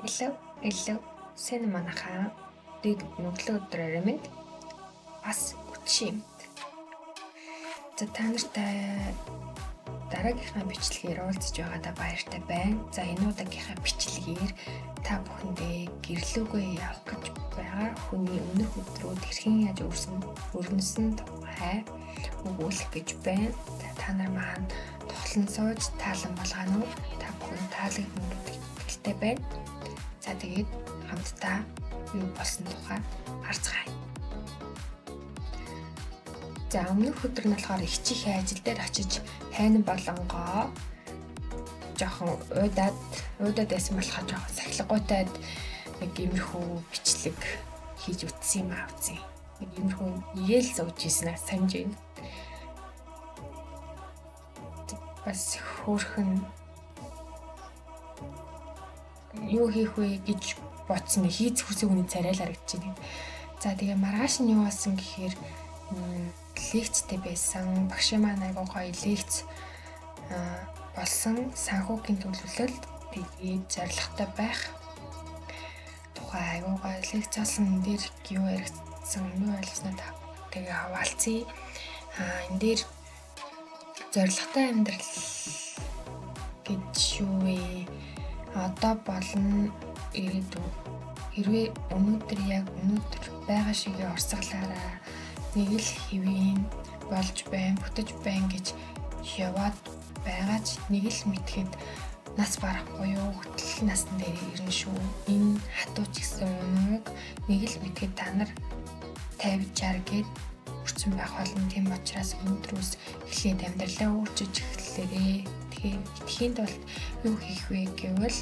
Hello. Сайн манайхаа. Өглөө өдөр арай бас үчим. Та нартай дараагийнхаа бичлэгээр уулзж байгаадаа баяртай байна. За энэ удаагийнхаа бичлэгээр та бүхэндээ гэрлүүгөө явах гэж байгаа хүний өмнөх өдрүүд хэрхэн яаж өрнөсөн тухай өгүүлэх гэж байна. Та нар маань тоглон сууж таалан болгоно уу? Та бүхэн таалагдсан гэдэгтэй байна. За тэгээд хамтдаа юу болсон тухай харцгаая. За өмнөх өдөр нь болохоор ихчийнхээ ажил дээр очиж хайнан болонгоо жоохон уудаад байсан болохоор жоохон сахилгуйтаад нэг иймэрхүү бичлэг хийж үтсэн юм аавцیں۔ Нэг иймэрхүү ийл сууж ийсэн санаж байна. Бас хөөрхөн юу хийх вэ гэж бодсон нэг хийц хүсэг үний царай л харагдаж байна. За тэгээ маргааш нь юу болсон гэхээр лекцтэй байсан. Багшийн маань айгуу гоё лекц болсон санхүүгийн төлөвлөлт тэгээд зорилготой байх тухай айгуу гоё лекц болсон. Энд дээр юу яригдсан юу ойлгосноо та тэгээ хаваалцъя. Энд дээр зорилготой амьдрал гэж юу вэ? Одоо болон ирээдүйн хэрвээ өнөөдөр байгаа шигээ орсгалаараа нэг л хэвийн болж байна, бүтэж байна гэж яваад байгаа ч нэг л мэдхэд нас барахгүй юу, хөтөл насн дээр ирнэ шүү. Энэ хатууч гэсэн үнэг нэг л мэдхэд та нар 50 60 гээд хүрсэн байх болно. Тийм учраас өнөөдрөөс эхлээд амьдралаа өөрчилж эхэллээрээ. Тэгэхээр итгэхийн тулд юу хийх вэ гэвэл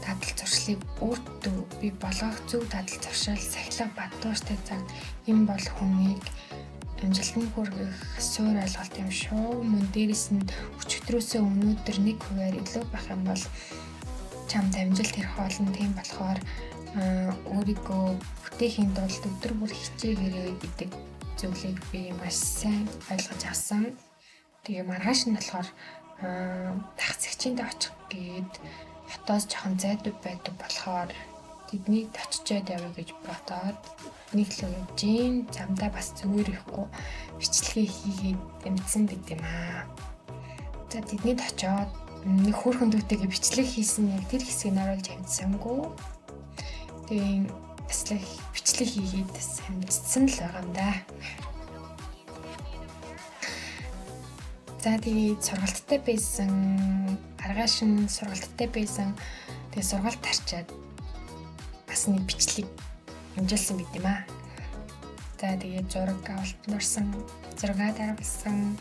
дадал зуршлыг өөртөө бий болгох зөв дадал зуршил сахилга бадууштай цаг юм бол хүнийг амжилтанд хүргэх суурь ойлголт юм шүү. Мөн дээрэс нь өчигдрөөсөө өнөөдөр 1% илүү байх юм бол чамд амжилт ирэх болно. Тийм болохоор өөрийгөө бүтээхийн тулд өдөр бүр хичээгээрэй гэдэг зүйлийг би маш сайн ойлгож авсан. Тэгээ маргааш нь болохоор тагцэгчиндээ очих гээд хотоос жоохон зайдуу байдаг болохоор тэднийг очичоод явъя гэж бодоод нэг л явжин. Замдаа бас зүгээр ихгүй бичлэгээ хийгээд эмдсэн гэдэг юм аа. За тэднийд очоод нэг хөөрхөн дүүтэйгээ бичлэг хийсэн яг тэр хэсгийг оруулж амжсангүй. Тэгээ эслэх бичлэг хийгээд амжсан л байгаа юм да. За тэгээд сургалттай байсан, аргааш нь сургалттай байсан. Тэгээд сургалт тарчаад бас нэг бичлэг амжилсан байт юм аа. За тэгээд зураг авалтанд орсон, зураг дараалсан.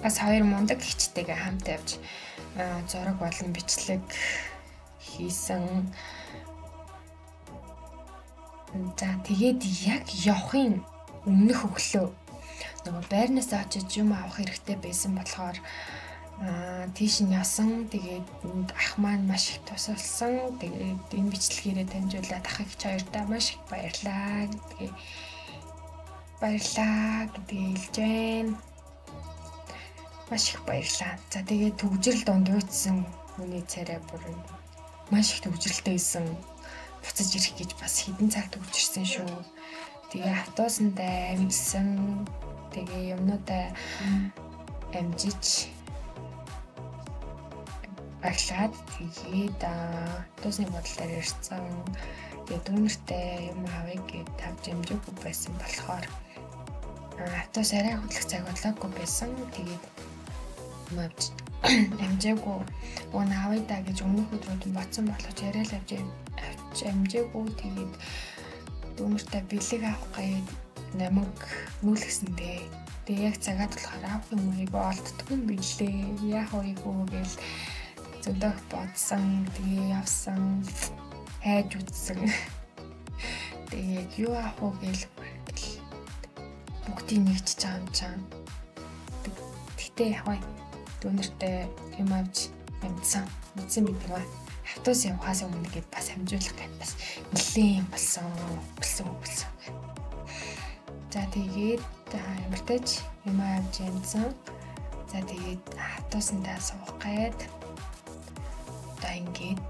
Бас хоёр мундаг хичтэйгээ хамт явж зураг болон бичлэг хийсэн. За тэгээд яг явахын өмнөх өглөө нөгөө байрнаас очиж юм авах хэрэгтэй байсан болохоор тийш нь явсан. Тэгээд ах маань маш их тусалсан. Тэгээд энэ бичлэгээрээ дамжуулаад ах их хоёртаа маш их баярлаа гэдгийг хэлж байна. Маш их баярлаа. За тэгээд төгжрөл дундуйцсан хүний царай бүр маш их төгжрөлтэй байсан. Буцаж ирэх гэж бас хэдэн цаг төгжирсэн шүү. Тэгээ автобусандаа амжсан. Тэгээ юмнуудаа амжиж баглаад тэгээд автобусны бодол дээр ирсэн. Тэгээд дүүнэртэй юм авъя гэж тавьж амжаагүй байсан болохоор автобус арай хөдлөх цаг болоогүй байсан. Тэгээд юм авч амжаагүй уун авъя да гэж өмнөх өдрүүд нь бодсон болохоор яриад авч амжаагүй. Тэгээд дүүнэртэй бэлэг авах гээд намайг нүүлгэсэндээ. Тэгээ яг цагаад болохоор авах юм уу олддгүй юм билээ. Яах вэ гэл зөвдөх бодсон. Тэгээ явсан. Хайж үзсэн. Тэгээ юу авах уу гэл бүгдийг нэгж чаамчаа. Тэгтээ яваа. Дүүнэртэй юм авч амжсан. Мэдсэн бид байгаа. Автобус явахаас өмнө гээд бас амжуулах гэж бас нэлээд юм болсон. За тэгээд ямартайч юм авч ямсан. За тэгээд автобусандаа суух гээд одоо ингээд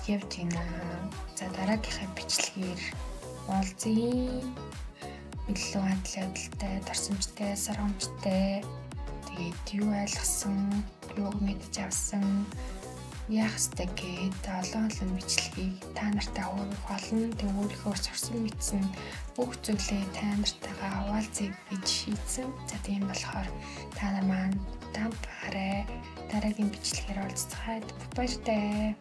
явж гинэ. За дараагийнхаа бичлэгээр уулзъя. Илүү хандлын адилтай, дурсамжтай, сургамжтай. Тэгээд юу ойлгосон, юу мэдэж авсан, яах ёстой гээд олон бичлэгийг та нартай хуваалцах болно. Тэг өөрийнхөө сурсан мэдсэн бүх зүйлээ та нартайгаа хуваалцъя гэж шийдсэн. За тийм болохоор та нар маань удаан хараа дараагийн бичлэгээр уулзцгаая. Баяртай.